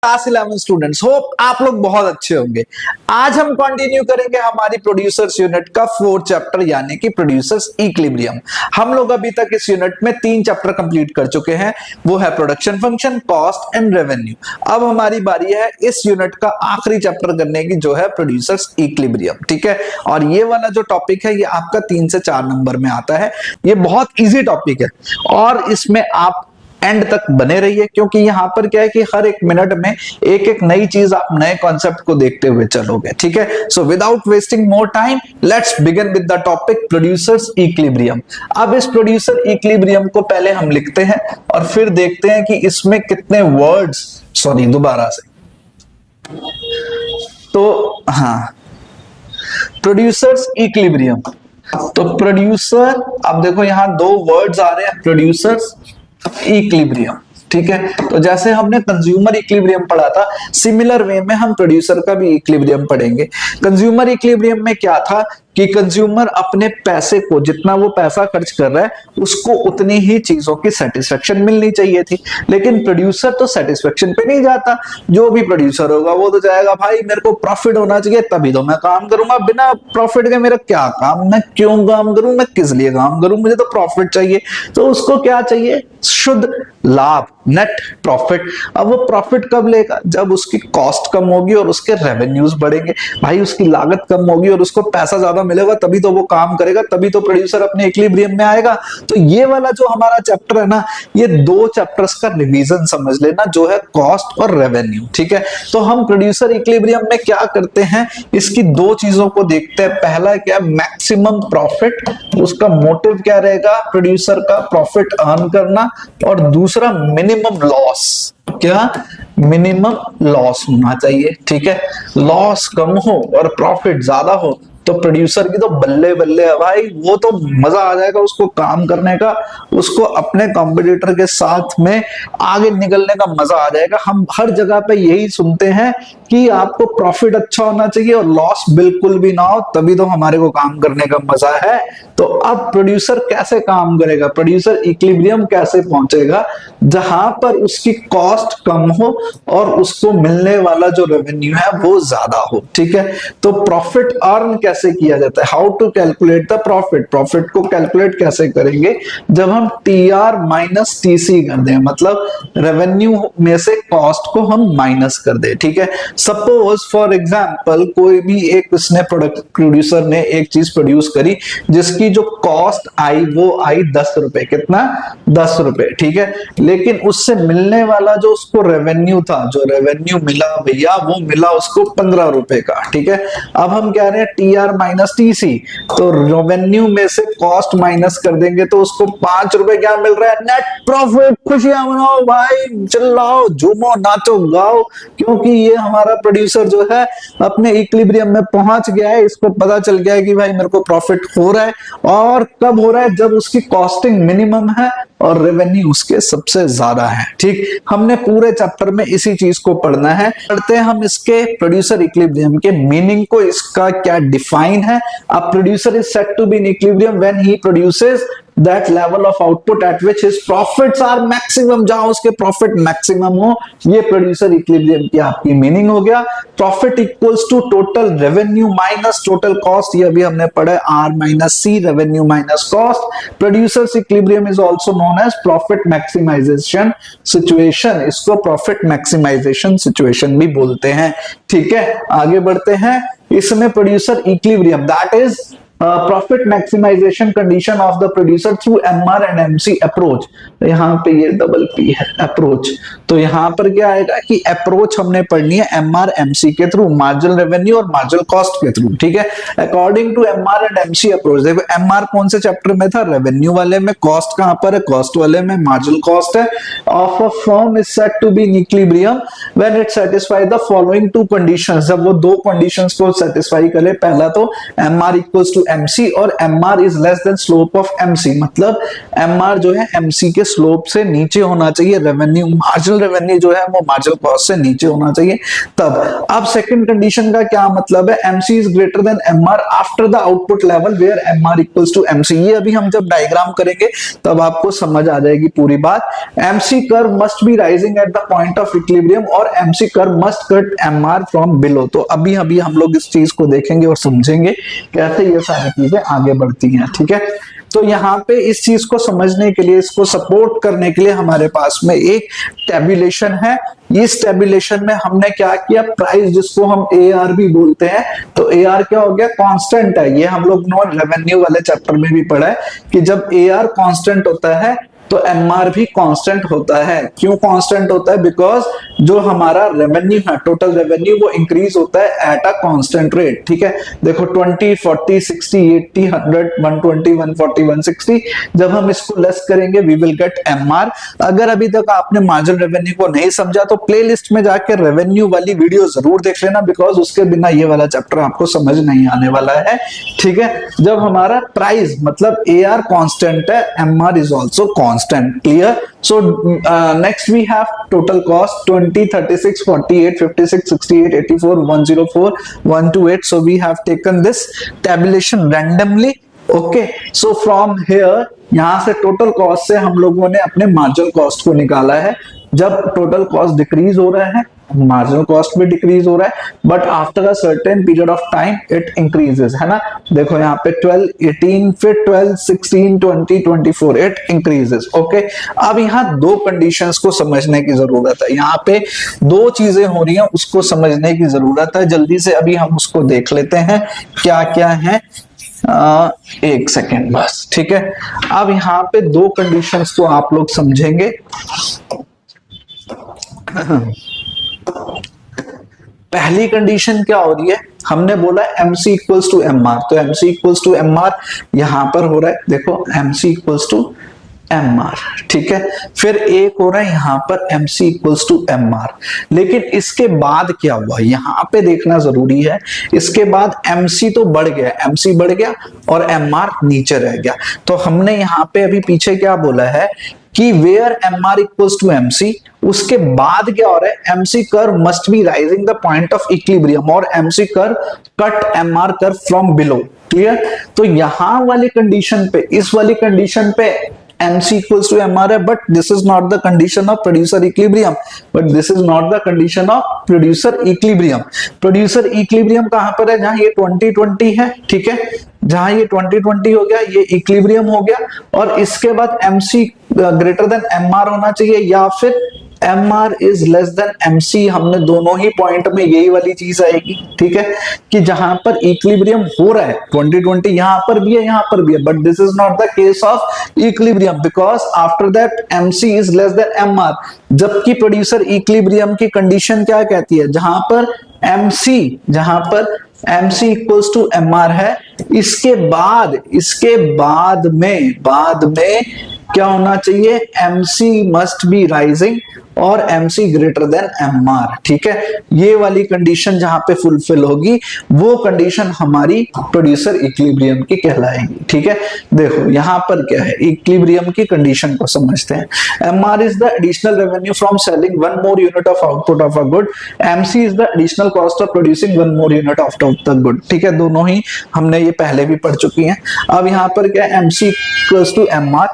Class 11 students, hope आप लोग बहुत अच्छे होंगे। आज हम कंटिन्यू करेंगे हमारी प्रोड्यूसर्स यूनिट का 4th चैप्टर यानी कि प्रोड्यूसर्स इक्विलिब्रियम। हम लोग अभी तक इस यूनिट में 3 चैप्टर कंप्लीट कर चुके हैं, वो है production function, cost and revenue. अब हमारी बारी है इस यूनिट का आखिरी चैप्टर करने की, जो है प्रोड्यूसर्स इक्विलिब्रियम। ठीक है, और ये वाला जो टॉपिक है ये आपका 3 से 4 नंबर में आता है। ये बहुत इजी टॉपिक है और इसमें आप एंड तक बने रहिए, क्योंकि यहां पर क्या है कि हर एक मिनट में एक एक नई चीज, आप नए कॉन्सेप्ट को देखते हुए चलोगे। ठीक है, so without wasting more time let's begin with the topic producers equilibrium. अब इस प्रोड्यूसर इक्विलिब्रियम को पहले हम लिखते हैं और फिर देखते हैं कि इसमें कितने वर्ड्स, सॉरी दोबारा से, तो हाँ, प्रोड्यूसर्स इक्विलिब्रियम। तो प्रोड्यूसर, अब देखो यहां 2 वर्ड्स आ रहे हैं, प्रोड्यूसर्स इक्विलिब्रियम। ठीक है, तो जैसे हमने कंज्यूमर इक्विलिब्रियम पढ़ा था, सिमिलर वे में हम प्रोड्यूसर का भी इक्विलिब्रियम पढ़ेंगे। कंज्यूमर इक्विलिब्रियम में क्या था कि कंज्यूमर अपने पैसे को, जितना वो पैसा खर्च कर रहा है उसको उतनी ही चीजों की सेटिस्फेक्शन मिलनी चाहिए थी। लेकिन प्रोड्यूसर तो सेटिस्फेक्शन पे नहीं जाता। जो भी प्रोड्यूसर होगा वो तो जाएगा, भाई मेरे को प्रॉफिट होना चाहिए तभी तो मैं काम करूंगा, बिना प्रॉफिट के मेरा क्या काम, मैं क्यों काम करूं, मैं किस लिए काम करूं, मुझे तो प्रॉफिट चाहिए। तो उसको क्या चाहिए? शुद्ध लाभ, नेट प्रॉफिट। अब वो प्रॉफिट कब लेगा? जब उसकी कॉस्ट कम होगी और उसके रेवेन्यूज बढ़ेंगे। भाई उसकी लागत कम होगी और उसको पैसा ज्यादा मिलेगा, तभी तो वो काम करेगा, तभी तो प्रोड्यूसर अपने इक्विलिब्रियम में आएगा। तो ये वाला जो हमारा चैप्टर है ना, ये 2 चैप्टर्स का रिवीजन समझ लेना, जो है कॉस्ट और रेवेन्यू। ठीक है, तो हम प्रोड्यूसर इक्विलिब्रियम में क्या करते हैं, इसकी 2 चीजों को देखते हैं। पहला क्या? मैक्सिमम प्रॉफिट, उसका मोटिव क्या रहेगा प्रोड्यूसर का? प्रॉफिट अर्न करना। और दूसरा मिनिमम लॉस, क्या? मिनिमम लॉस होना चाहिए। ठीक है, लॉस कम हो और प्रॉफिट ज्यादा हो तो प्रोड्यूसर की तो बल्ले बल्ले है भाई, वो तो मजा आ जाएगा उसको काम करने का, उसको अपने कॉम्पिटिटर के साथ में आगे निकलने का मजा आ जाएगा। हम हर जगह पे यही सुनते हैं कि आपको प्रॉफिट अच्छा होना चाहिए और लॉस बिल्कुल भी ना हो, तभी तो हमारे को काम करने का मजा है। तो अब प्रोड्यूसर कैसे काम करेगा, प्रोड्यूसर इक्विलिब्रियम कैसे पहुंचेगा? जहां पर उसकी कॉस्ट कम हो और उसको मिलने वाला जो रेवेन्यू है वो ज्यादा हो। ठीक है, तो प्रॉफिट अर्न कैसे किया जाता है? How to calculate the profit? Profit को कैलकुलेट कैसे करेंगे? जब हम TR माइनस TC कर दें, मतलब रेवेन्यू में से कॉस्ट को हम माइनस कर दें। ठीक है, सपोज फॉर एग्जांपल कोई भी एक उसने प्रोड्यूसर ने एक चीज प्रोड्यूस करी जिसकी जो कॉस्ट आई वो आई 10 रुपए। कितना? 10 रुपए। ठीक है, लेकिन उससे मिलने वाला जो उसको रेवेन्यू था, जो रेवेन्यू मिला भैया, वो मिला उसको 15 रुपए का। ठीक है, अब हम कह रहे हैं TR माइनस TC, तो रेवेन्यू में से कॉस्ट माइनस कर देंगे तो उसको 5 रुपए क्या मिल रहा है? Net profit. खुशियां मनाओ भाई, चिल्लाओ, झूमो, नाचो, गाओ, क्योंकि ये हमारा प्रोड्यूसर जो है अपने इक्विलिब्रियम में पहुंच गया है। इसको पता चल गया है कि भाई मेरे को प्रॉफिट हो रहा है। और कब हो रहा है? जब उसकी कॉस्टिंग मिनिमम है और रेवेन्यू उसके सबसे ज्यादा है। ठीक, हमने पूरे चैप्टर में इसी चीज को पढ़ना है। पढ़ते हैं हम इसके प्रोड्यूसर इक्विलिब्रियम के मीनिंग को, इसका क्या डिफाइन है। A producer is said to be in equilibrium when he produces that level of output at which his profits are maximum, जहां उसके प्रॉफिट मैक्सिमम हो। ये प्रोड्यूसर इक्विलिब्रियम की आपकी मीनिंग हो गया। Profit equals to total revenue minus total cost, ये अभी हमने पढ़ा है, R minus C, revenue minus cost. Producers equilibrium is also known as profit maximisation situation, इसको प्रॉफिट मैक्सिमाइजेशन सिचुएशन भी बोलते हैं। ठीक है, आगे बढ़ते हैं। इसमें producer equilibrium, that is profit maximisation condition of the producer through MR and MC approach. यहाँ पे ये डबल P है, अप्रोच। तो यहाँ पर क्या आएगा कि अप्रोच हमने पढ़नी है MR MC के थ्रू, मार्जिनल रेवेन्यू और मार्जिनल कॉस्ट के थ्रू। ठीक है, according to MR and MC approach. देखो MR कौन से चैप्टर में था? रेवेन्यू वाले में। कॉस्ट कहां पर है? कॉस्ट वाले में। मार्जिनल कॉस्ट है। Of a firm is said to be in equilibrium when it satisfy the following 2 conditions. जब वो 2 कंडीशंस को सेटिस्फाई करे, पहला तो MR इक्वल्स टू MC और MR is less than slope of MC, मतलब MR जो है MC के स्लोप से नीचे होना चाहिए, रेवेन्यू मार्जिनल रेवेन्यू जो है वो मार्जिनल कॉस्ट से नीचे होना चाहिए तब। अब सेकंड कंडीशन का क्या मतलब है, MC is greater than MR after the output level where MR equals to MC। ये अभी हम जब डायग्राम करेंगे तब आपको समझ आ जाएगी पूरी बात। MC curve must be rising at the point of equilibrium और MC curve must cut MR from below। तो अभी अभी हम लोग इस चीज को देखेंगे और समझेंगे कैसे ये सारी चीजें आगे बढ़ती हैं, ठीक है। तो यहाँ पे इस चीज को समझने के लिए, इसको सपोर्ट करने के लिए हमारे पास में एक टेबुलेशन है। इस टेबुलेशन में हमने क्या किया, प्राइस जिसको हम AR भी बोलते हैं, तो AR क्या हो गया, कांस्टेंट है। ये हम लोग नॉन रेवेन्यू वाले चैप्टर में भी पढ़ा है कि जब AR कांस्टेंट होता है तो MR भी कांस्टेंट होता है। क्यों कांस्टेंट होता है, बिकॉज जो हमारा रेवेन्यू है, टोटल रेवेन्यू, वो इंक्रीज होता है एट अ कांस्टेंट रेट, ठीक है। देखो 20, 40, 60, 80, 100, 120, 140, 160, जब हम इसको लेस करेंगे वी विल गेट MR। अगर अभी तक आपने मार्जिनल रेवेन्यू को नहीं समझा तो प्लेलिस्ट में जाकर रेवेन्यू वाली वीडियो जरूर देख लेना, बिकॉज उसके बिना ये वाला चैप्टर आपको समझ नहीं आने वाला है, ठीक है। जब हमारा प्राइस मतलब AR कांस्टेंट है, MR is also constant, clear? So next we have total cost 20, 36, 48, 56, 68, 84, 104, 128. So we have taken this tabulation randomly. Okay, so from here यहां से टोटल कॉस्ट से हम लोगों ने अपने मार्जिनल कॉस्ट को निकाला है। जब टोटल कॉस्ट डिक्रीज हो रहा है, मार्जिनल कॉस्ट भी डिक्रीज हो रहा है, but after a certain period of time it increases, है ना। देखो यहाँ पे 12, 18, फिर 12, 16, 20, 24, इट इंक्रीजेस। ओके, अब यहाँ दो कंडीशंस को समझने की जरूरत है। यहाँ पे दो चीजें हो रही हैं, उसको समझने की जरूरत है। जल्दी से अभी हम उसको देख लेते हैं क्या क्या है। एक सेकेंड बस, ठीक है। अब यहाँ पे दो कंडीशंस को आप लोग समझेंगे। पहली कंडीशन क्या हो रही है, हमने बोला MC इक्वल्स टू MR, तो MC इक्वल्स टू MR यहां पर हो रहा है, देखो MC इक्वल्स टू MR, ठीक है। फिर एक हो रहा है यहां पर MC इक्वल्स टू MR, लेकिन इसके बाद क्या हुआ यहां पे देखना जरूरी है। इसके बाद MC तो बढ़ गया, MC बढ़ गया और MR नीचे रह गया। तो हमने यहां पे अभी पीछे क्या बोला है कि where MR equals to MC, उसके बाद क्या हो रहा है, MC curve must be rising the point of equilibrium और MC curve cut MR curve from below, clear. तो यहां वाली कंडीशन पे, इस वाली कंडीशन पे MC equals to MR है, but this is not the condition of producer equilibrium, but this is not the condition of producer equilibrium। producer equilibrium कहां पर है, जहां ये 20-20 है, ठीक है। जहां ये 20-20 हो गया, ये इक्विलिब्रियम हो गया, और इसके बाद MC ग्रेटर देन MR होना चाहिए, या फिर MR is less than MC। हमने दोनों ही पॉइंट में यही वाली चीज आएगी, ठीक है, कि जहां पर इक्विलिब्रियम हो रहा है 20-20, यहां पर भी है, यहां पर भी है, but this is not the case of equilibrium, because after that MC is less than MR। जबकि प्रोड्यूसर इक्विलिब्रियम की कंडीशन क्या कहती है, जहां पर MC इक्वल्स टू MR है, इसके बाद में क्या होना चाहिए, MC मस्ट बी राइजिंग और MC ग्रेटर देन MR, ठीक है। ये वाली कंडीशन जहां पे फुलफिल होगी वो कंडीशन हमारी प्रोड्यूसर इक्विलिब्रियम की कहलाएगी, ठीक है। देखो यहां पर क्या है, इक्विलिब्रियम की कंडीशन को समझते हैं। MR is the additional revenue from selling one more unit of output of a good, MC is the additional cost of producing one more unit of the good, ठीक है। दोनों ही हमने ये पहले भी पढ़ चुकी हैं। अब यहां पर क्या है, MC इक्वल्स टू MR,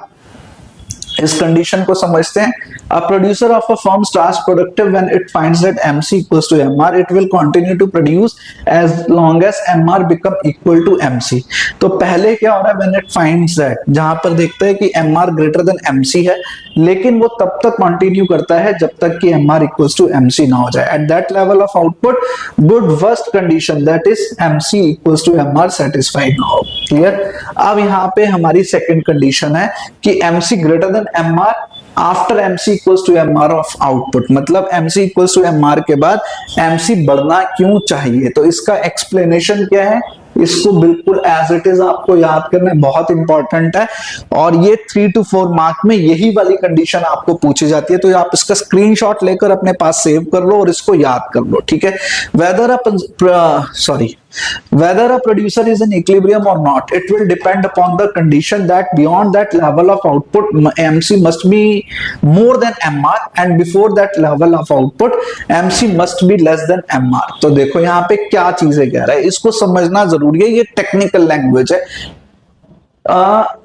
इस कंडीशन को समझते हैं। A producer of a firm starts productive when it finds that MC equals to MR. It will continue to produce as long as MR become equal to MC. तो पहले क्या हो रहा है, when it finds that, जहां पर देखते हैं कि MR greater than MC है, लेकिन वो तब तक कंटिन्यू करता है जब तक कि MR equals to MC ना हो जाए। At that level of output, good first condition, that is MC equals to MR satisfied ना हो, क्लियर। अब यहाँ पे हमारी सेकंड कंडीशन है कि MC greater than MR after MC equals to MR of output, मतलब MC इक्वल्स टू MR के बाद MC बढ़ना क्यों चाहिए। तो इसका एक्सप्लेनेशन क्या है, इसको बिल्कुल एज इट इज आपको याद करना बहुत इंपॉर्टेंट है, और ये 3 to 4 मार्क में यही वाली कंडीशन आपको पूछी जाती है। तो आप इसका स्क्रीनशॉट लेकर अपने पास सेव कर लो और इसको याद कर लो, ठीक है। Whether whether a producer is in equilibrium or not, it will depend upon the condition that beyond that level of output MC must be more than MR and before that level of output MC must be less than MR। तो देखो यहाँ पे क्या चीजें कह रहा है, इसको समझना जरूरी है, ये टेक्निकल लैंग्वेज है।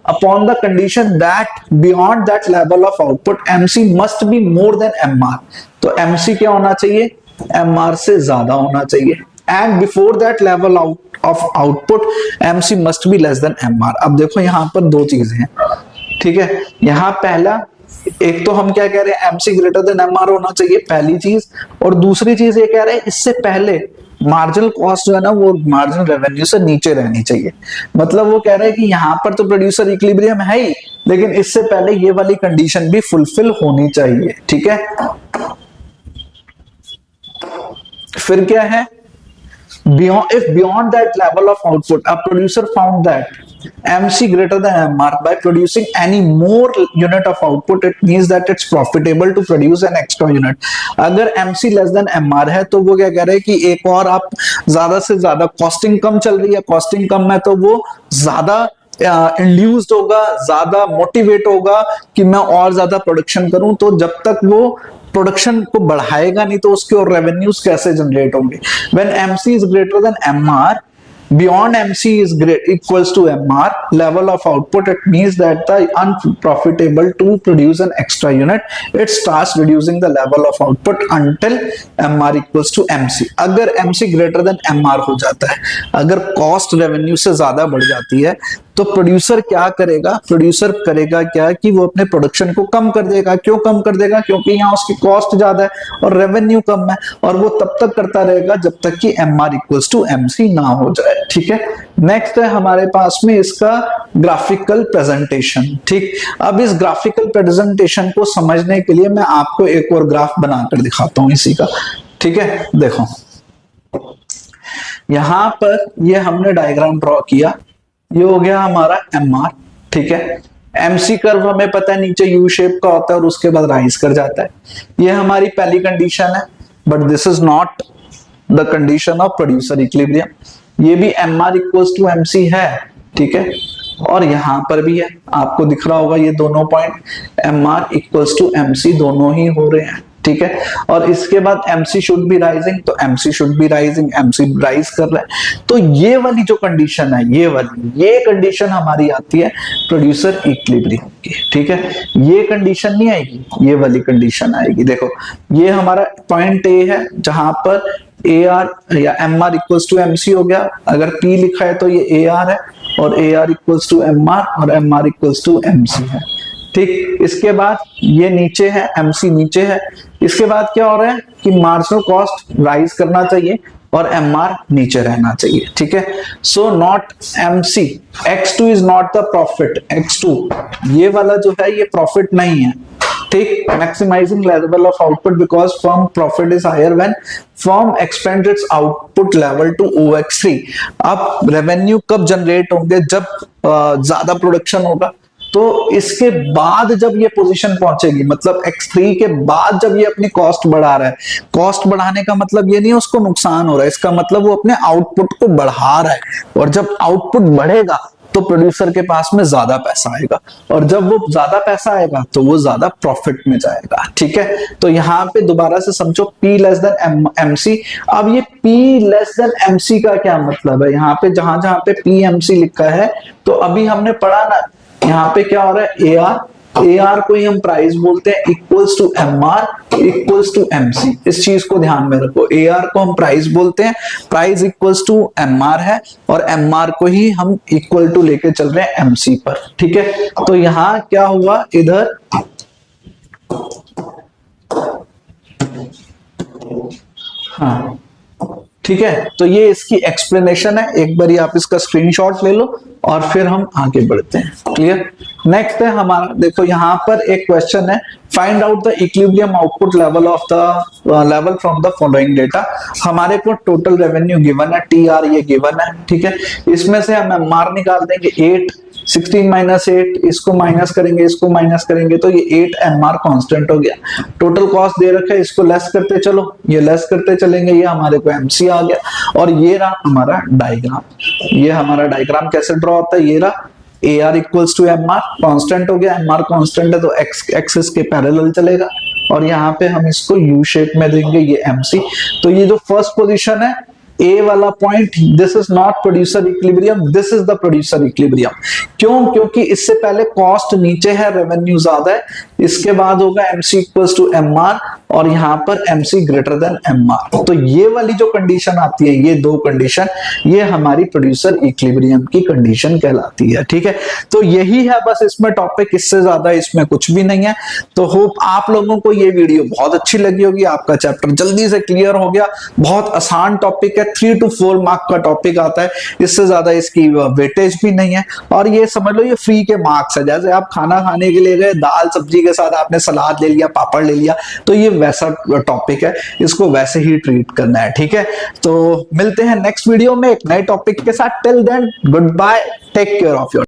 upon the condition that beyond that level of output MC must be more than MR, तो MC क्या होना चाहिए, MR से ज्यादा होना चाहिए, and before that level of output MC must be less than MR। अब देखो यहाँ पर दो चीजें हैं, ठीक है। यहाँ पहला, एक तो हम क्या कह रहे हैं, MC ग्रेटर देन MR होना चाहिए, पहली चीज, और दूसरी चीज ये कह रहे हैं इससे पहले मार्जिनल कॉस्ट जो है ना वो मार्जिनल रेवेन्यू से नीचे रहनी चाहिए। मतलब वो कह रहे हैं कि यहाँ पर तो प्रोड्यूसर इक्विलिब्रियम है ही, लेकिन इससे पहले ये वाली कंडीशन भी फुलफिल होनी चाहिए, ठीक है। फिर क्या है, if beyond that level of output a producer found that MC greater than MR by producing any more unit of output, it means that it's profitable to produce an extra unit। अगर MC less than MR है तो वो क्या कह रहे हैं कि एक और आप ज्यादा से ज्यादा, कॉस्टिंग कम चल रही है, कॉस्टिंग कम है तो वो ज्यादा इंड्यूस्ड होगा, ज्यादा मोटिवेट होगा कि मैं और ज्यादा प्रोडक्शन करूं। तो जब तक वो प्रोडक्शन को बढ़ाएगा नहीं तो उसके और रेवेन्यूज कैसे जनरेट होंगे। When MC is greater than MR, beyond MC is equals to MR level of output, it means that the unprofitable to produce an extra unit, it starts reducing the level of output until MR equals to MC। अगर MC greater than MR हो जाता है, अगर cost revenue से ज्यादा बढ़ जाती है तो प्रोड्यूसर क्या करेगा, प्रोड्यूसर करेगा क्या कि वो अपने प्रोडक्शन को कम कर देगा। क्यों कम कर देगा, क्योंकि यहाँ उसकी कॉस्ट ज्यादा है और रेवेन्यू कम है, और वो तब तक करता रहेगा जब तक कि MR इक्वल्स टू MC ना हो जाए, ठीक है। नेक्स्ट है हमारे पास में इसका ग्राफिकल प्रेजेंटेशन, ठीक। अब इस ग्राफिकल प्रेजेंटेशन को समझने के लिए मैं आपको एक और ग्राफ बनाकर दिखाता हूं इसी का, ठीक है। देखो यहां पर ये हमने डायग्राम ड्रॉ किया, ये हो गया हमारा MR, ठीक है। MC कर्व हमें पता है नीचे U शेप का होता है और उसके बाद राइज कर जाता है। ये हमारी पहली कंडीशन है, but this is not the condition of producer equilibrium. ये भी MR इक्वल्स टू MC है, ठीक है, और यहां पर भी है, आपको दिख रहा होगा ये दोनों point MR equals to MC दोनों ही हो रहे हैं, ठीक है। और इसके बाद MC शुड बी राइजिंग, तो MC should be rising, MC rise कर रहा है। तो ये वाली जो कंडीशन है, ये कंडीशन हमारी आती है प्रोड्यूसर इक्विलिब्रियम की, ठीक है। ये कंडीशन नहीं आएगी, ये वाली कंडीशन आएगी। देखो ये हमारा पॉइंट A है जहां पर AR या MR इक्वल्स टू MC हो गया, अगर P लिखा है तो ये AR है, और AR इक्वल्स टू MR और MR इक्वल्स टू MC है, ठीक। इसके बाद ये नीचे है, MC नीचे है। इसके बाद क्या हो रहा है कि मार्जिनल कॉस्ट राइज करना चाहिए और MR नीचे रहना चाहिए, ठीक है। So not MC, X2 is not the profit, X2 ये वाला जो है ये प्रॉफिट नहीं है, ठीक। Maximising level of output because firm profit is higher when firm expand its output level to OX3। अब रेवेन्यू कब जनरेट होंगे, जब ज्यादा प्रोडक्शन होगा। तो इसके बाद जब ये पोजीशन पहुंचेगी, मतलब X3 के बाद जब ये अपनी कॉस्ट बढ़ा रहा है, कॉस्ट बढ़ाने का मतलब ये नहीं उसको नुकसान हो रहा है, इसका मतलब वो अपने आउटपुट को बढ़ा रहा है, और जब आउटपुट बढ़ेगा तो प्रोड्यूसर के पास में ज्यादा पैसा आएगा, और जब वो ज्यादा पैसा आएगा तो वो ज्यादा प्रॉफिट में जाएगा, ठीक है। तो यहाँ पे दोबारा से समझो P लेस देन MC। अब ये P लेस देन MC का क्या मतलब है, यहाँ पे जहां पे PMC लिखा है, तो अभी हमने पढ़ा ना यहाँ पे क्या हो रहा है, AR को ही हम प्राइस बोलते हैं, equals to MR equals to MC। इस चीज को ध्यान में रखो, AR को हम प्राइस बोलते हैं, प्राइस इक्वल्स टू MR है, और MR को ही हम इक्वल टू लेके चल रहे हैं MC पर, ठीक है। तो यहाँ क्या हुआ, इधर हाँ ठीक है। तो ये इसकी एक्सप्लेनेशन है, एक बार आप इसका स्क्रीनशॉट ले लो और फिर हम आगे बढ़ते हैं। क्लियर। नेक्स्ट है हमारा, देखो यहाँ पर एक क्वेश्चन है, find out the equilibrium output level of the level from the following data. हमारे को टोटल रेवेन्यू गिवन है, TR ये गिवन है, ठीक है। इसमें से हम MR निकाल देंगे 8, 16 माइनस 8, इसको माइनस करेंगे, इसको माइनस करेंगे तो ये 8 MR कांस्टेंट हो गया। टोटल कॉस्ट दे रखा है, इसको लेस करते चलो, ये लेस करते चलेंगे, ये हमारे को MC आ गया। और ये रहा हमारा डायग्राम, ये हमारा डायग्राम कैसे ड्रॉ होता है, ये रहा AR equals to MR, constant हो गया, MR कांस्टेंट है तो एक्स एक्सिस के पैरेलल चलेगा, और यहाँ पे हम इसको U शेप में देंगे, ये MC। तो ये जो फर्स्ट पोजीशन है ए वाला point, this is not producer equilibrium, this is the producer equilibrium. क्यों? क्योंकि इससे पहले कॉस्ट नीचे है, रेवेन्यू ज्यादा है, इसके बाद होगा MC इक्वल्स टू MR, और यहाँ पर MC ग्रेटर देन MR। तो ये वाली जो कंडीशन आती है, ये दो कंडीशन, ये हमारी प्रोड्यूसर इक्विलिब्रियम की कंडीशन कहलाती है। ठीक है, तो यही है बस इसमें टॉपिक, इससे ज्यादा इसमें कुछ भी नहीं है। तो होप आप लोगों को ये वीडियो बहुत अच्छी लगी होगी, आपका चैप्टर जल्दी से क्लियर हो गया। बहुत आसान टॉपिक है, 3 to 4 मार्क का टॉपिक आता है, इससे ज्यादा इसकी वेटेज भी नहीं है, और ये समझ लो ये फ्री के मार्क्स है। जैसे आप खाना खाने के लिए गए, दाल सब्जी के साथ आपने सलाद ले लिया, पापड़ ले लिया, तो ये वैसा टॉपिक है, इसको वैसे ही ट्रीट करना है। ठीक है, तो मिलते हैं नेक्स्ट वीडियो में एक नए टॉपिक के साथ। Till then good bye, take care of your